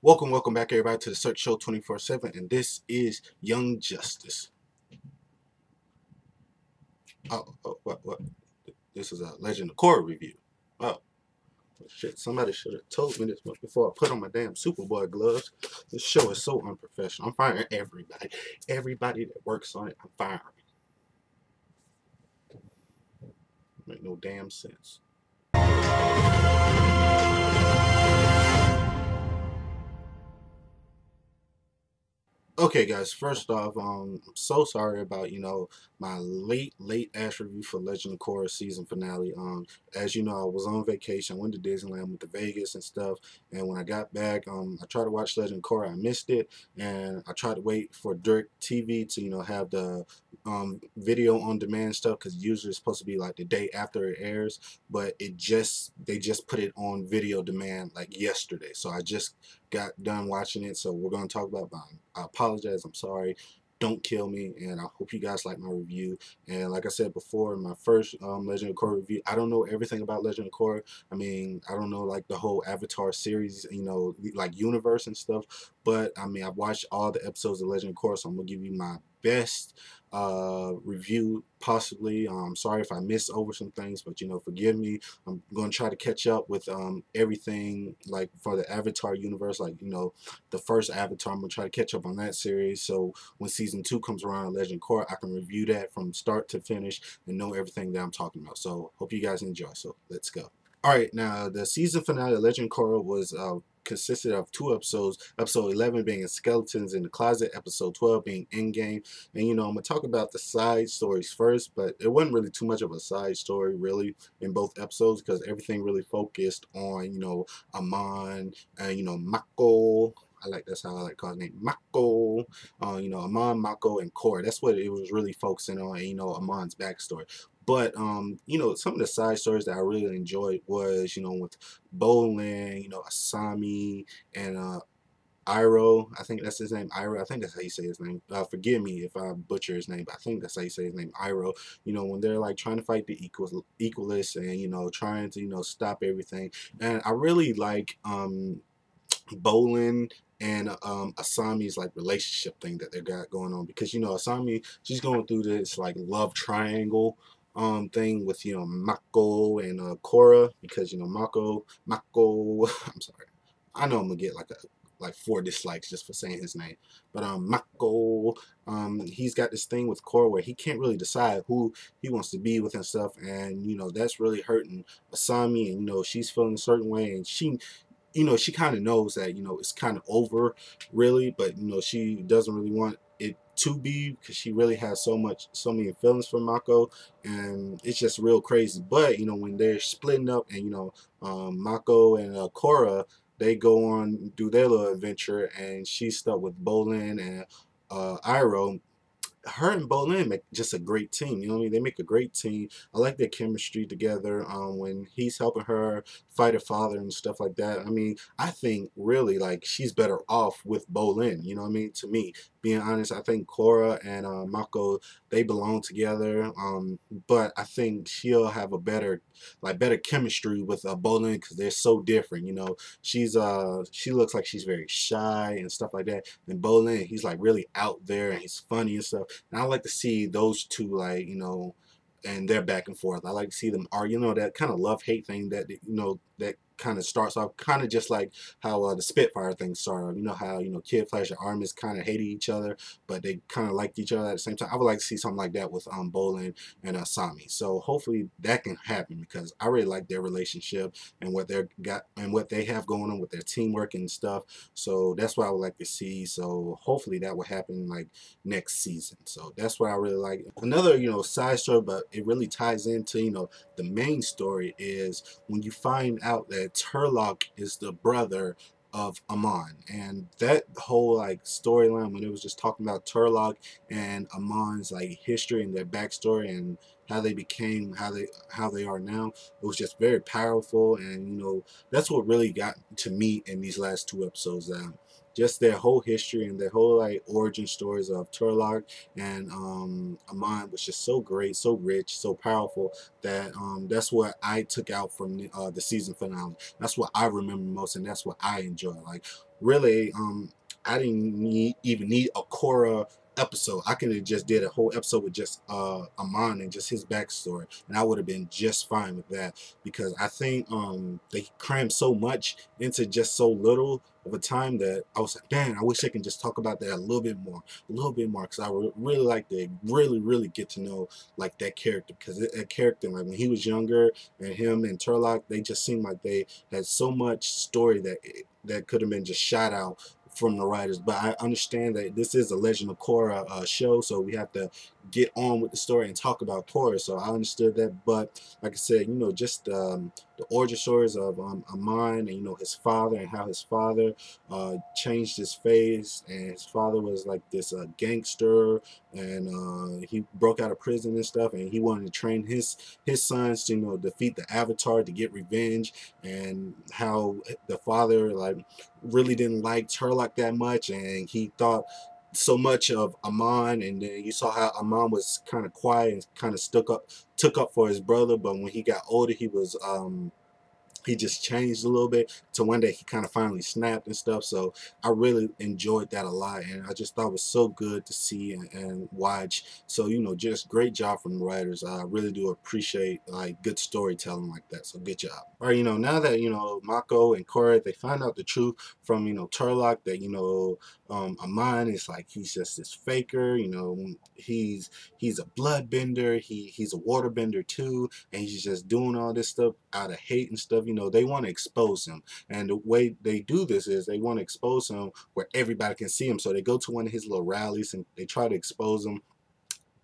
Welcome back, everybody, to the Search Show 24/7, and this is Young Justice. What? This is a Legend of Korra review. Oh, shit! Somebody should have told me this much before I put on my damn Superboy gloves. This show is so unprofessional. I'm firing everybody that works on it. I'm firing. Make no damn sense. Okay, guys. First off, I'm so sorry about my late ass review for Legend of Korra season finale. As you know, I was on vacation, went to Disneyland, went to Vegas and stuff, and when I got back, I tried to watch Legend of Korra, I missed it, and I tried to wait for Direct TV to have the video on demand stuff because usually it's supposed to be like the day after it airs, but they just put it on video demand like yesterday, so I just got done watching it, so we're going to talk about mine. I apologize. I'm sorry. Don't kill me, and I hope you guys like my review. And like I said before, in my first Legend of Korra review, I don't know everything about Legend of Korra. I mean, I don't know like the whole Avatar series, like universe and stuff. But I mean, I've watched all the episodes of Legend of Korra, so I'm gonna give you my best review possibly. Sorry if I miss over some things, but forgive me. I'm going to try to catch up with everything like for the Avatar universe, like the first Avatar. I'm going to try to catch up on that series, so when season 2 comes around, Legend Core, I can review that from start to finish and know everything that I'm talking about. So hope you guys enjoy. So let's go. All right, now the season finale of Legend Korra was consisted of 2 episodes. Episode 11 being Skeletons in the Closet, episode 12 being Endgame. And I'm gonna talk about the side stories first, but it wasn't really too much of a side story really in both episodes because everything really focused on Amon and Mako. That's how I like to call his name, Mako. Amon, Mako, and Korra. That's what it was really focusing on, and Amon's backstory. But some of the side stories that I really enjoyed was, with Bolin, Asami, and Iroh. I think that's his name, Iroh. I think that's how you say his name. Forgive me if I butcher his name, but I think that's how you say his name, Iroh. When they're like trying to fight the equalists and trying to stop everything. And I really like Bolin and Asami's like relationship thing that they got going on, because Asami, she's going through this like love triangle thing with Mako and Korra, because Mako I'm sorry, I know I'm gonna get like 4 dislikes just for saying his name, but Mako, he's got this thing with Korra where he can't really decide who he wants to be with and stuff, and that's really hurting Asami, and she's feeling a certain way, and she kind of knows that it's kind of over really, but she doesn't really want it to be, because she really has so many feelings for Mako, and it's just real crazy. But when they're splitting up, and Mako and Korra, they go on do their little adventure, and she's stuck with Bolin and Iroh. Her and Bolin make just a great team. You know what I mean? They make a great team. I like their chemistry together. When he's helping her fight her father and stuff like that. I mean, I think really like she's better off with Bolin. You know what I mean? To me, being honest, I think Korra and Mako, they belong together. But I think she'll have a better chemistry with Bolin, because they're so different. She looks like she's very shy and stuff like that. And Bolin, he's like really out there and he's funny and stuff. And I like to see those two, like, and they're back and forth. I like to see them argue, that kind of love hate thing that, that kind of starts off kind of just like how the Spitfire thing started. How, Kid Flash and Armis kind of hated each other, but they kind of liked each other at the same time. I would like to see something like that with Bolin and Asami. So hopefully that can happen, because I really like their relationship and what they have going on with their teamwork and stuff. So that's what I would like to see. So hopefully that will happen like next season. So that's what I really like. Another, side story, but it really ties into, the main story, is when you find out that Turlock is the brother of Amon, and that whole like storyline when it was just talking about Turlock and Amon's like history and their backstory, and how they became how they are now. It was just very powerful, and that's what really got to me in these last two episodes. Just their whole history and their whole like origin stories of Turlock and Amon was just so great, so rich, so powerful that that's what I took out from the season finale. That's what I remember most, and that's what I enjoy. Like really, I didn't even need a Korra episode. I could have just did a whole episode with just Amon and just his backstory, and I would have been just fine with that, because I think they crammed so much into just so little of a time that I was like, man, I wish I could just talk about that a little bit more, because I would really like to really get to know like that character, because that character, like when he was younger, and him and Turlock, they just seemed like they had so much story that could have been just shot out from the writers. But I understand that this is a Legend of Korra show, so we have to get on with the story and talk about Korra. So I understood that. But like I said, just the origin stories of Amon, and his father, and how his father changed his face, and his father was like this gangster, and he broke out of prison and stuff, and he wanted to train his sons to defeat the Avatar to get revenge, and how the father like really didn't like Turlock that much, and he thought so much of Amon, and then you saw how Amon was kind of quiet and kind of took up for his brother, but when he got older, he just changed a little bit, to one day he kind of finally snapped and stuff. So I really enjoyed that a lot, and I just thought it was so good to see and watch. So just great job from the writers. I really do appreciate like good storytelling like that, so good job. All right, now that Mako and Korra, they find out the truth from Turlock, that Amon is like, he's just this faker. He's a bloodbender, he's a waterbender too, and he's just doing all this stuff out of hate and stuff. They want to expose him, and the way they do this is they want to expose him where everybody can see him. So they go to one of his little rallies and they try to expose him,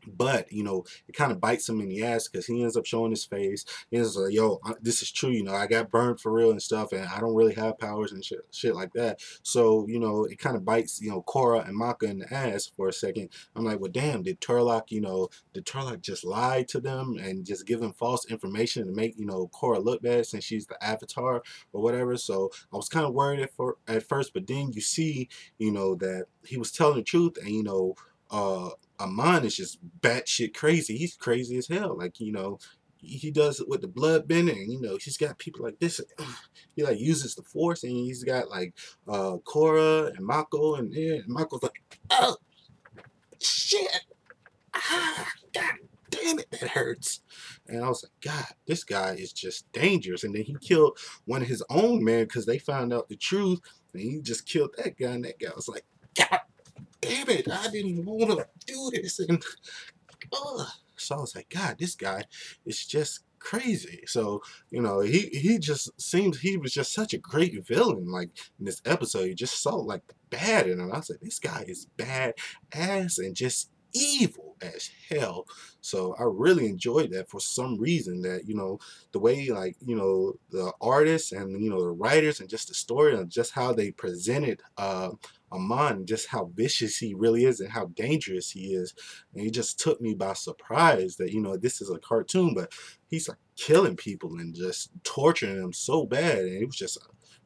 but it kind of bites him in the ass, because he ends up showing his face. He ends up like, yo, this is true, I got burned for real and stuff, and I don't really have powers and shit like that. So it kind of bites Korra and Maka in the ass for a second. I'm like, well, damn, did Turlock just lie to them and just give them false information to make Korra look bad, since she's the Avatar or whatever? So I was kind of worried at first, but then you see that he was telling the truth, and Amon is just batshit crazy. He's crazy as hell. Like, he does it with the blood bending. He's got people like this. He like uses the force, and he's got like Korra and Mako, and Mako's like, oh shit, god damn it, that hurts. And I was like, God, this guy is just dangerous. And then he killed one of his own men because they found out the truth, and he just killed that guy. And that guy was like, God damn it, I didn't want to do this. And so I was like, God, this guy is just crazy. So he just seems, he was just such a great villain. Like in this episode, you just saw like the bad in him. I was like, this guy is bad ass and just evil as hell. So I really enjoyed that for some reason. That the way like the artists and the writers and just the story and just how they presented Amon, just how vicious he really is and how dangerous he is. And it just took me by surprise that this is a cartoon, but he's like killing people and just torturing them so bad. And it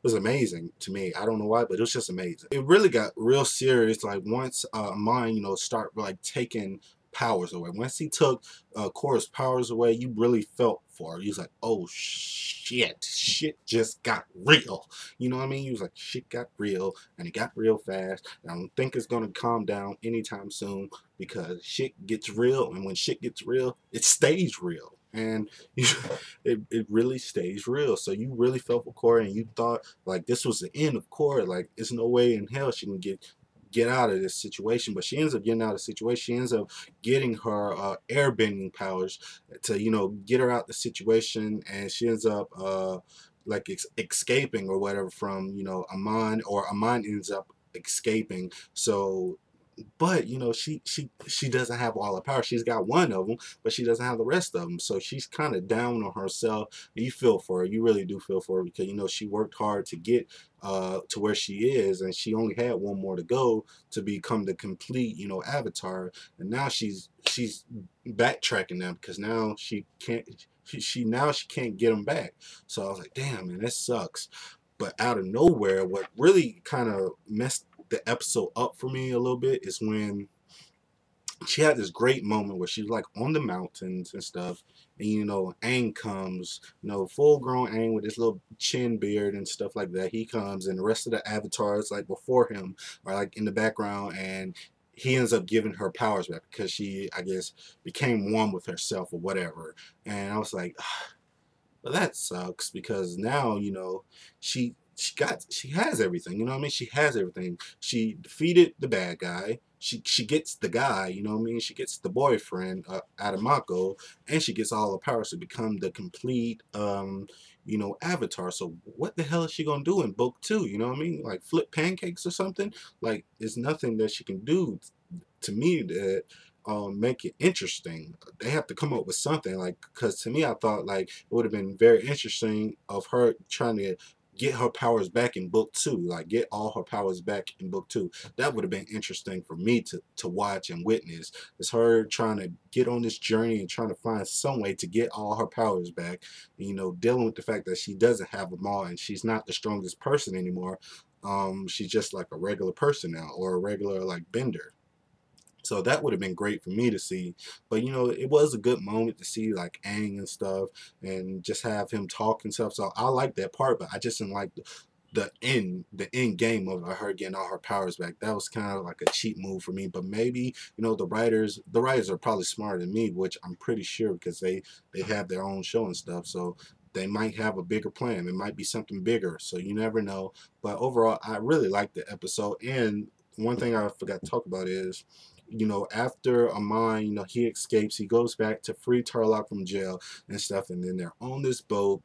was amazing to me. I don't know why, but it was just amazing. It really got real serious like once Amon start like taking powers away. Once he took Korra's powers away, you really felt for her. He was like, oh shit just got real. You know what I mean? He was like, shit got real, and it got real fast. And I don't think it's gonna calm down anytime soon, because shit gets real, and when shit gets real, it stays real. And it really stays real. So you really felt for Korra, and you thought like this was the end of Korra. Like there's no way in hell she can get out of this situation. But she ends up getting out of the situation. She ends up getting her airbending powers to get her out the situation, and she ends up like escaping or whatever from Amon, or Amon ends up escaping. So but you know, she doesn't have all the power. She's got one of them, but she doesn't have the rest of them. So she's kind of down on herself. You feel for her. You really do feel for her because you know she worked hard to get to where she is, and she only had one more to go to become the complete, you know, avatar. And now she's backtracking now because now she can't. She can't get them back. So I was like, damn, man, that sucks. But out of nowhere, what really kind of messed the episode up for me a little bit is when she had this great moment where she's like on the mountains and stuff, and you know, Aang comes, you know, full grown Aang with his little chin beard and stuff like that. He comes, and the rest of the avatars like before him are like in the background, and he ends up giving her powers back because she, I guess, became one with herself or whatever. And I was like, well, that sucks because now you know she has everything. You know what I mean? She has everything. She defeated the bad guy. She gets the guy. You know what I mean? She gets the boyfriend, Adamako, and she gets all the powers to become the complete you know, avatar. So what the hell is she gonna do in book 2? You know what I mean? Like flip pancakes or something? Like there's nothing that she can do to me that make it interesting. They have to come up with something, like, because to me I thought like it would have been very interesting of her trying to get her powers back in book 2, like get all her powers back in book 2. That would have been interesting for me to watch and witness. It's her trying to get on this journey and trying to find some way to get all her powers back, you know, dealing with the fact that she doesn't have them all and she's not the strongest person anymore. She's just like a regular person now, or a regular like bender. So that would have been great for me to see. But you know, it was a good moment to see like Aang and stuff and just have him talk and stuff. So I like that part, but I just didn't like the end game of her getting all her powers back. That was kind of like a cheap move for me. But maybe, you know, the writers are probably smarter than me, which I'm pretty sure because they have their own show and stuff. So they might have a bigger plan. It might be something bigger. So you never know. But overall, I really liked the episode. And one thing I forgot to talk about is, you know, after Amon, you know, he escapes, he goes back to free Turlock from jail and stuff, and then they're on this boat,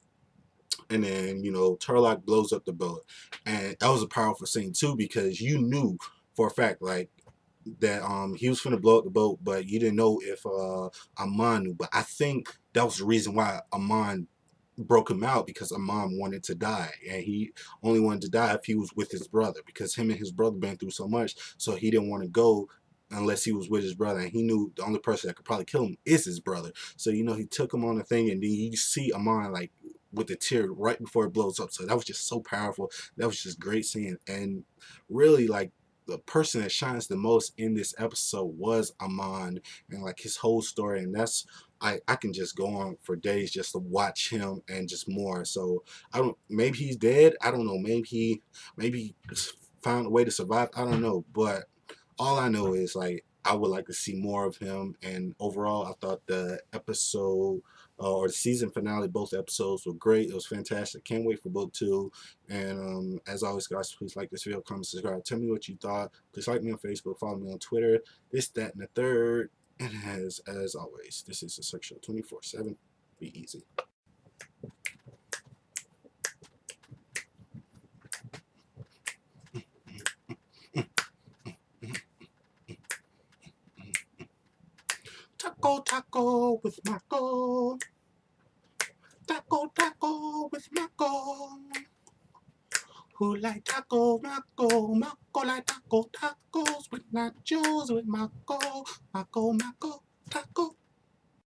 and then, you know, Turlock blows up the boat. And that was a powerful scene too, because you knew for a fact, like, that he was gonna blow up the boat, but you didn't know if Amon knew. But I think that was the reason why Amon broke him out, because Amon wanted to die, and he only wanted to die if he was with his brother, because him and his brother been through so much, so he didn't want to go unless he was with his brother, and he knew the only person that could probably kill him is his brother. So you know, he took him on the thing, and then you see Amon like with the tear right before it blows up. So that was just so powerful. That was just great seeing. And really, like, the person that shines the most in this episode was Amon, and like his whole story. And that's, I can just go on for days just to watch him and just more. So I don't, maybe he's dead, I don't know, maybe he found a way to survive, I don't know. But all I know is like I would like to see more of him. And overall, I thought the episode or the season finale, both episodes were great. It was fantastic. Can't wait for book 2. And as always, guys, please like this video, comment, subscribe. Tell me what you thought. Please like me on Facebook, follow me on Twitter. This, that, and the third. And as always, this is the Sex Show 24/7. Be easy. Taco, taco with Marco. Taco, taco with Marco. Who like taco, Marco? Marco like taco, tacos with nachos with Marco. Marco, Marco, taco.